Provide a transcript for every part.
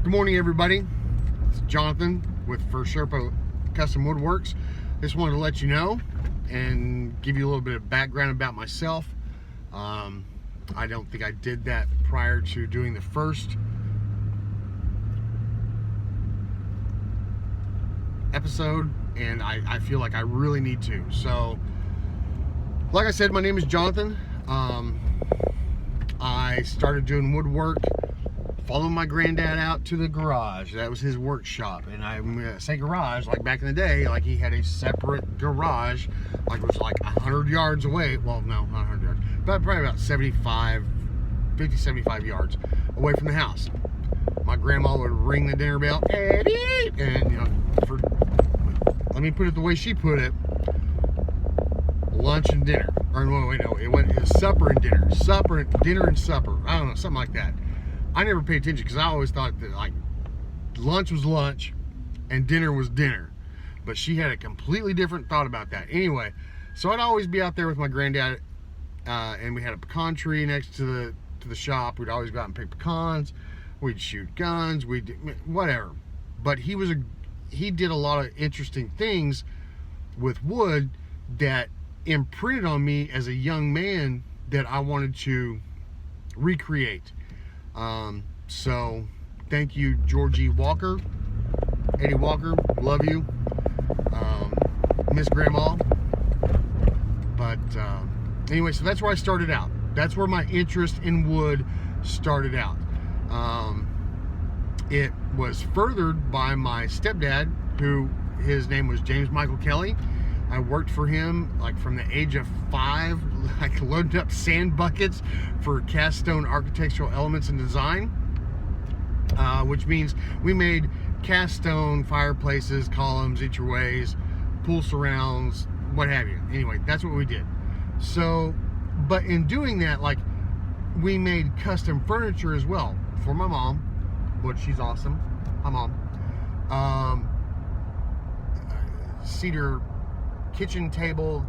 Good morning, everybody. It's Jonathan with First Sherpa Custom Woodworks. Just wanted to let you know and give you a little bit of background about myself. I don't think I did that prior to doing the first episode, and I feel like I really need to. So, like I said, my name is Jonathan. I started doing woodwork following my granddad out to the garage. That was his workshop. And I say garage, like back in the day, like he had a separate garage, like it was like 100 yards away. Well, no, not 100 yards, but probably about 50, 75 yards away from the house. My grandma would ring the dinner bell, Eddie, and let me put it the way she put it, lunch and dinner. Or no, it was supper and dinner. Dinner and supper. I don't know, something like that. I never paid attention because I always thought that like lunch was lunch and dinner was dinner. But she had a completely different thought about that. Anyway, so I'd always be out there with my granddad, and we had a pecan tree next to the shop. We'd always go out and pick pecans. We'd shoot guns. We'd whatever. But he did a lot of interesting things with wood that imprinted on me as a young man that I wanted to recreate. So thank you, Georgie Walker, Eddie Walker, love you, Miss Grandma. But anyway, so that's where I started out. That's where my interest in wood started out. It was furthered by my stepdad, who his name was James Michael Kelly. I worked for him like from the age of 5, like loading up sand buckets for cast stone architectural elements and design, which means we made cast stone fireplaces, columns, entryways, pool surrounds, what have you. Anyway, that's what we did. So, but in doing that, like we made custom furniture as well for my mom, which she's awesome. Hi, Mom. Cedar kitchen table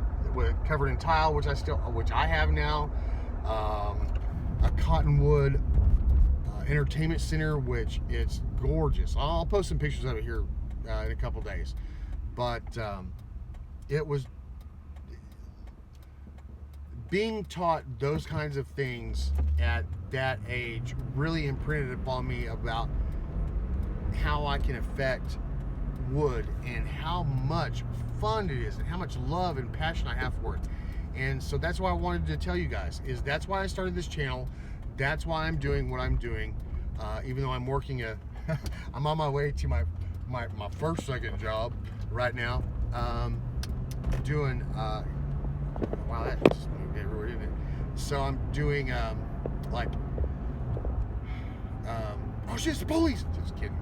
covered in tile, which I have now. A cottonwood entertainment center, which it's gorgeous. I'll post some pictures of it here in a couple days. But it was being taught those kinds of things at that age really imprinted upon me about how I can affect wood and how much fun it is and how much love and passion I have for it. And so that's why I wanted to tell you guys, is that's why I started this channel. That's why I'm doing what I'm doing, even though I'm working I'm on my way to my second job right now, doing wow, that just moved everywhere, didn't it? So I'm doing oh shit, it's the police. Just kidding.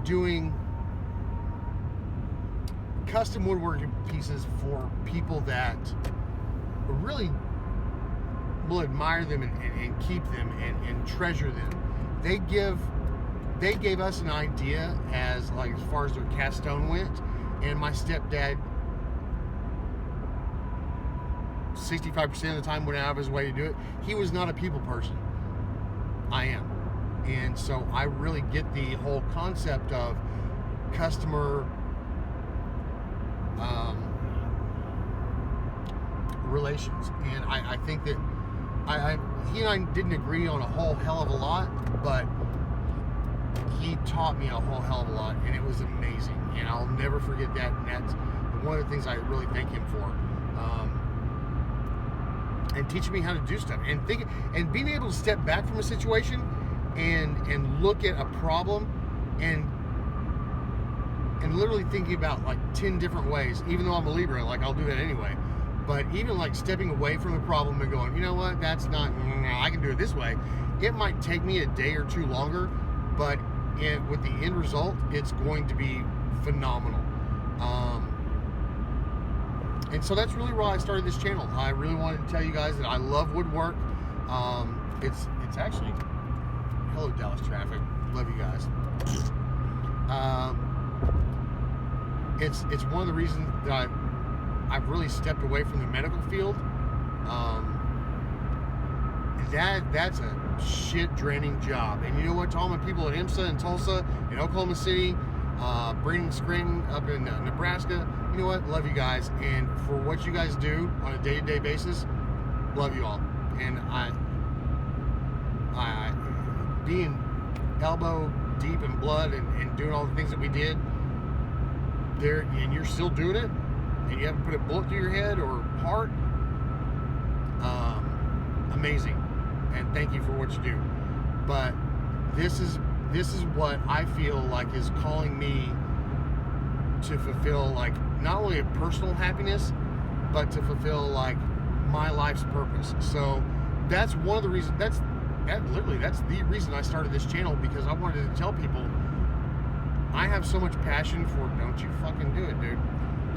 Doing custom woodworking pieces for people that really will admire them and keep them and treasure them. They gave us an idea as far as their cast stone went, and my stepdad 65% of the time went out of his way to do it. He was not a people person. I am. And so I really get the whole concept of customer relations. And I think that he and I didn't agree on a whole hell of a lot, but he taught me a whole hell of a lot, and it was amazing. And I'll never forget that. And that's one of the things I really thank him for. And teaching me how to do stuff, and being able to step back from a situation and look at a problem and literally thinking about like 10 different ways. Even though I'm a Libra, like I'll do that anyway, but even like stepping away from the problem and going, you know what, that's not, I can do it this way. It might take me a day or two longer, but with the end result, it's going to be phenomenal. And so that's really why I started this channel. I really wanted to tell you guys that I love woodwork. It's actually, hello Dallas traffic, love you guys. It's one of the reasons that I've really stepped away from the medical field, that's a shit draining job. And you know what? To all my people at IMSA and Tulsa and Oklahoma City, Braden Scranton up in Nebraska, you know what? Love you guys. And for what you guys do on a day-to-day basis, love you all. And I being elbow deep in blood and doing all the things that we did there, and you're still doing it, and you haven't put a bullet through your head or heart, amazing. And thank you for what you do. But this is what I feel like is calling me to fulfill, like, not only a personal happiness, but to fulfill like my life's purpose. So that's one of the reasons, that's the reason I started this channel, because I wanted to tell people I have so much passion for, don't you fucking do it, dude.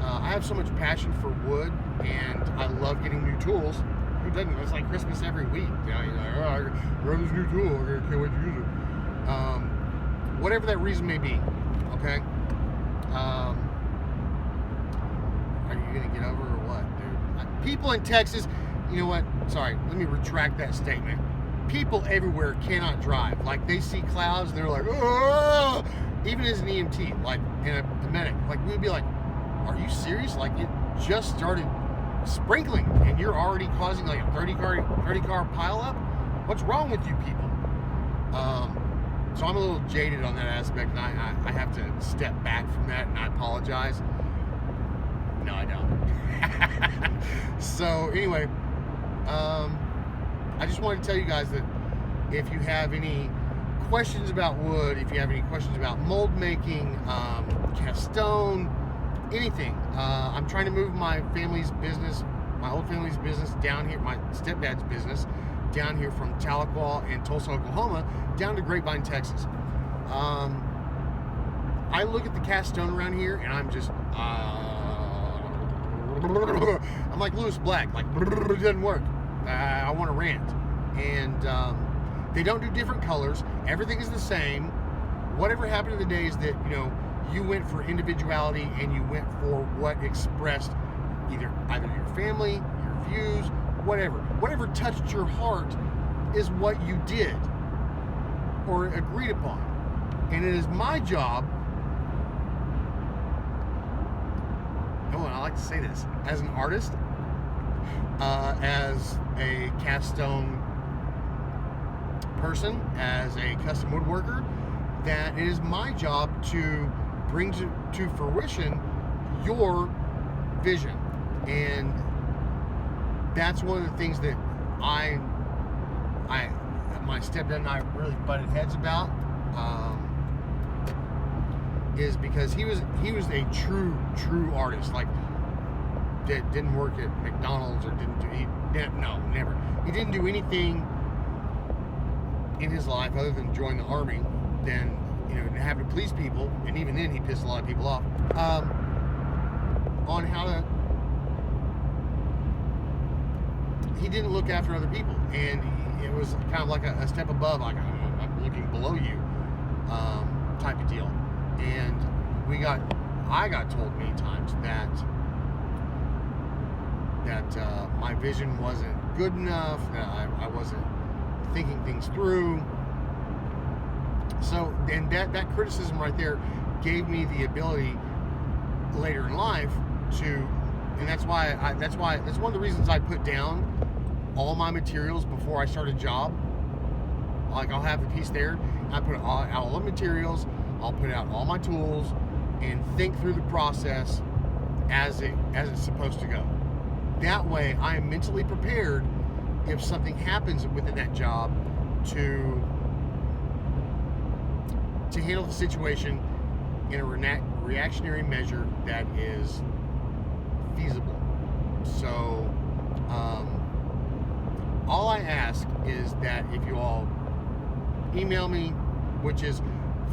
I have so much passion for wood, and I love getting new tools. Who doesn't? It's like Christmas every week. You know, you're like, oh, I got this new tool, I can't wait to use it. Whatever that reason may be, okay? Are you gonna get over or what, dude? People in Texas, you know what? Sorry, let me retract that statement. People everywhere cannot drive. Like, they see clouds and they're like, oh! Even as an EMT, like, and a medic, like, we'd be like, are you serious? Like, it just started sprinkling and you're already causing like a 30 car pile up? What's wrong with you people? So I'm a little jaded on that aspect, and I have to step back from that, and I apologize. No, I don't. So anyway, I just wanted to tell you guys that if you have any questions about wood, if you have any questions about mold making, cast stone, anything, I'm trying to move my family's business, my old family's business down here, my stepdad's business down here from Tahlequah and Tulsa, Oklahoma, down to Grapevine, Texas. I look at the cast stone around here, and I'm just, I'm like Lewis Black, like, it doesn't work. I want to rant. And they don't do different colors. Everything is the same. Whatever happened to the days that, you know, you went for individuality and you went for what expressed either your family, your views, whatever touched your heart is what you did or agreed upon. And it is my job, oh, and I like to say this, as an artist, as a cast stone person, as a custom woodworker, that it is my job to bring to fruition your vision. And that's one of the things that my stepdad and I really butted heads about, is because he was a true artist, like, that didn't work at McDonald's or never. He didn't do anything in his life other than join the army, then, you know, have to please people, and even then he pissed a lot of people off, on how to, he didn't look after other people, and it was kind of like a step above, like, I'm looking below you, type of deal. And I got told many times that my vision wasn't good enough, that I wasn't thinking things through. So, and that criticism right there gave me the ability later in life to, and that's one of the reasons I put down all my materials before I start a job. Like, I'll have the piece there, and I put out all the materials, I'll put out all my tools, and think through the process as it's supposed to go. That way, I am mentally prepared if something happens within that job to handle the situation in a reactionary measure that is feasible. So, all I ask is that if you all email me, which is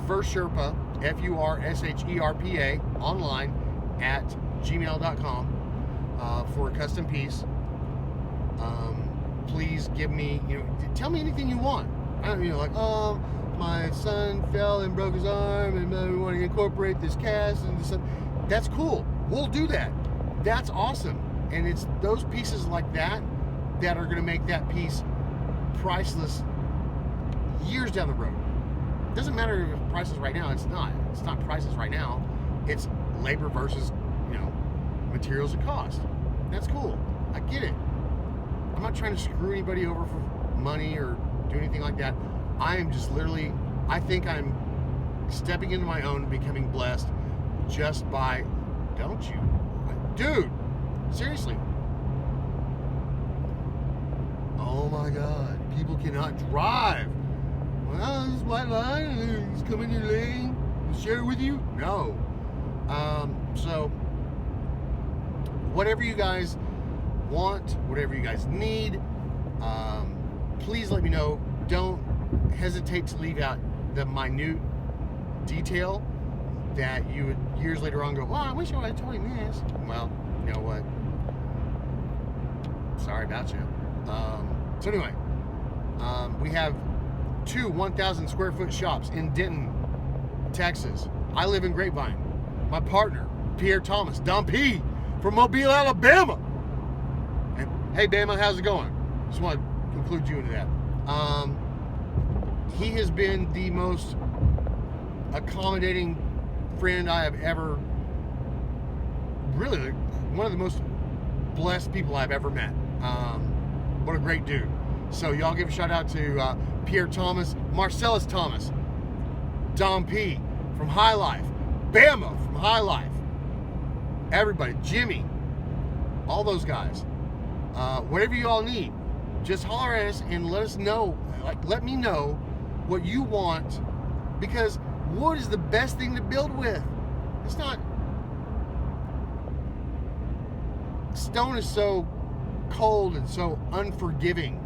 FurSherpa, FURSHERPA, online at gmail.com, for a custom piece. Please give me, tell me anything you want. I don't, like, my son fell and broke his arm, and we want to incorporate this cast and this. That's cool. We'll do that. That's awesome. And it's those pieces like that that are going to make that piece priceless years down the road. Doesn't matter if it's priceless right now. It's not priceless right now. It's labor versus, materials and cost. That's cool. I get it. I'm not trying to screw anybody over for money or do anything like that. I am just literally, I think I'm stepping into my own and becoming blessed just by, don't you? Dude, seriously. Oh my God, people cannot drive. Well, this is white line, just come in your lane, share it with you? No. So, whatever you guys want, whatever you guys need, please let me know. Don't hesitate to leave out the minute detail that you would years later on go, well, I wish I would have told him this. Well, you know what? Sorry about you. So anyway, we have 2 1,000 square foot shops in Denton, Texas. I live in Grapevine. My partner, Pierre Thomas, Dom P from Mobile, Alabama. And hey, Bama, how's it going? Just want to include you into that. He has been the most accommodating friend I have ever, really, one of the most blessed people I've ever met. What a great dude. So y'all give a shout out to Pierre Thomas, Marcellus Thomas, Dom P from High Life, Bama from High Life, everybody, Jimmy, all those guys. Whatever you all need, just holler at us and let us know, let me know what you want, because wood is the best thing to build with. It's not, stone is so cold and so unforgiving,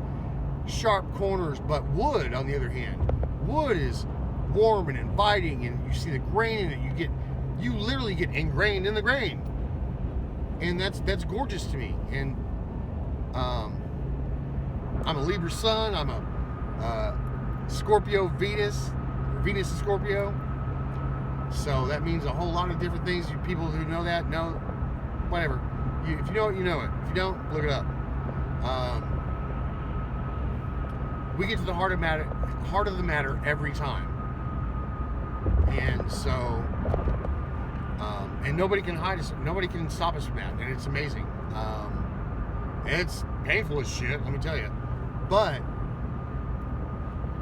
sharp corners, but wood, on the other hand, wood is warm and inviting, and you see the grain in it. You literally get ingrained in the grain, and that's gorgeous to me. And I'm a Libra sun. I'm a Scorpio Venus and Scorpio, so that means a whole lot of different things. You people who know that know, whatever. If you know it, you know it. If you don't, look it up. We get to the heart of the matter every time, and so and nobody can hide us. Nobody can stop us from that, and it's amazing. It's painful as shit, let me tell you, but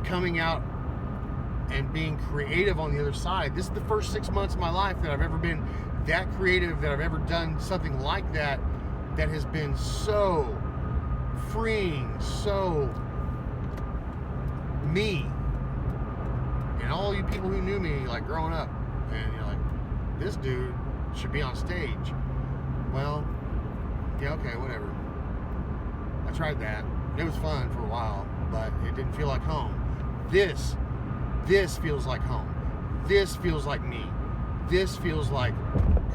coming out and being creative on the other side. This is the first 6 months of my life that I've ever been that creative, that I've ever done something like that has been so freeing, so me. And all you people who knew me, like, growing up, and you're like, this dude should be on stage. Well, yeah, okay, whatever. I tried that. It was fun for a while, but it didn't feel like home. This feels like home. This feels like me. This feels like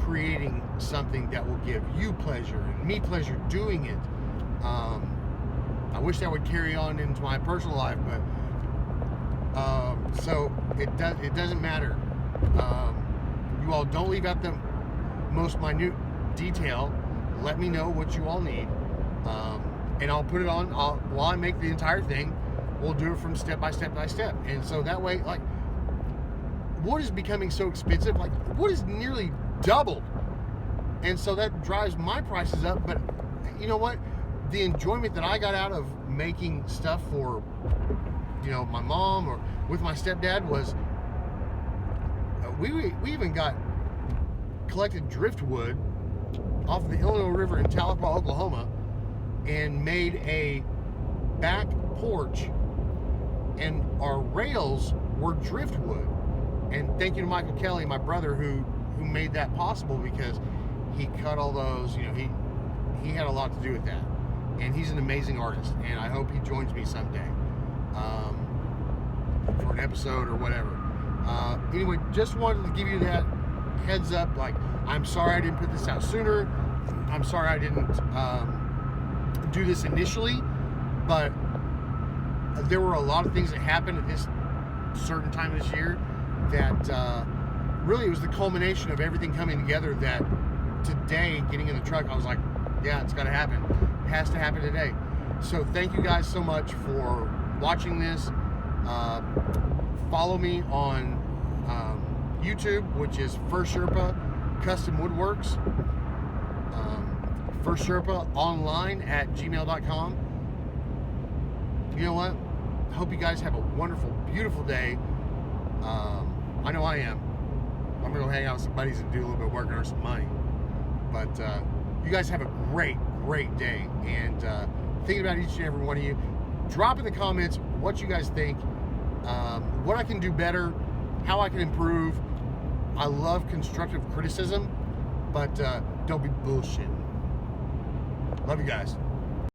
creating something that will give you pleasure and me pleasure doing it. I wish that would carry on into my personal life, but so it doesn't matter. You all don't leave out the most minute detail. Let me know what you all need, and I'll put it on. While I make the entire thing, we'll do it from step by step by step. And so that way, like, wood is becoming so expensive. Like, wood is nearly doubled, and so that drives my prices up. But you know what? The enjoyment that I got out of making stuff for, my mom or with my stepdad was, we even collected driftwood off of the Illinois River in Tahlequah, Oklahoma, and made a back porch, and our rails were driftwood. And thank you to Michael Kelly, my brother, who made that possible, because he cut all those. He had a lot to do with that, and he's an amazing artist. And I hope he joins me someday for an episode or whatever. Anyway, just wanted to give you that heads up. Like, I'm sorry I didn't put this out sooner. I'm sorry I didn't do this initially, but there were a lot of things that happened at this certain time this year that really, it was the culmination of everything coming together, that today, getting in the truck, I was like, yeah, it's got to happen. It has to happen today. So thank you guys so much for watching this. Follow me on YouTube, which is First Sherpa Custom Woodworks. First Sherpa online at gmail.com. You know what? I hope you guys have a wonderful, beautiful day. I know I am. I'm gonna go hang out with some buddies and do a little bit of work and earn some money. But you guys have a great, great day. And thinking about each and every one of you. Drop in the comments what you guys think, what I can do better, how I can improve. I love constructive criticism, but don't be bullshitting. Love you guys.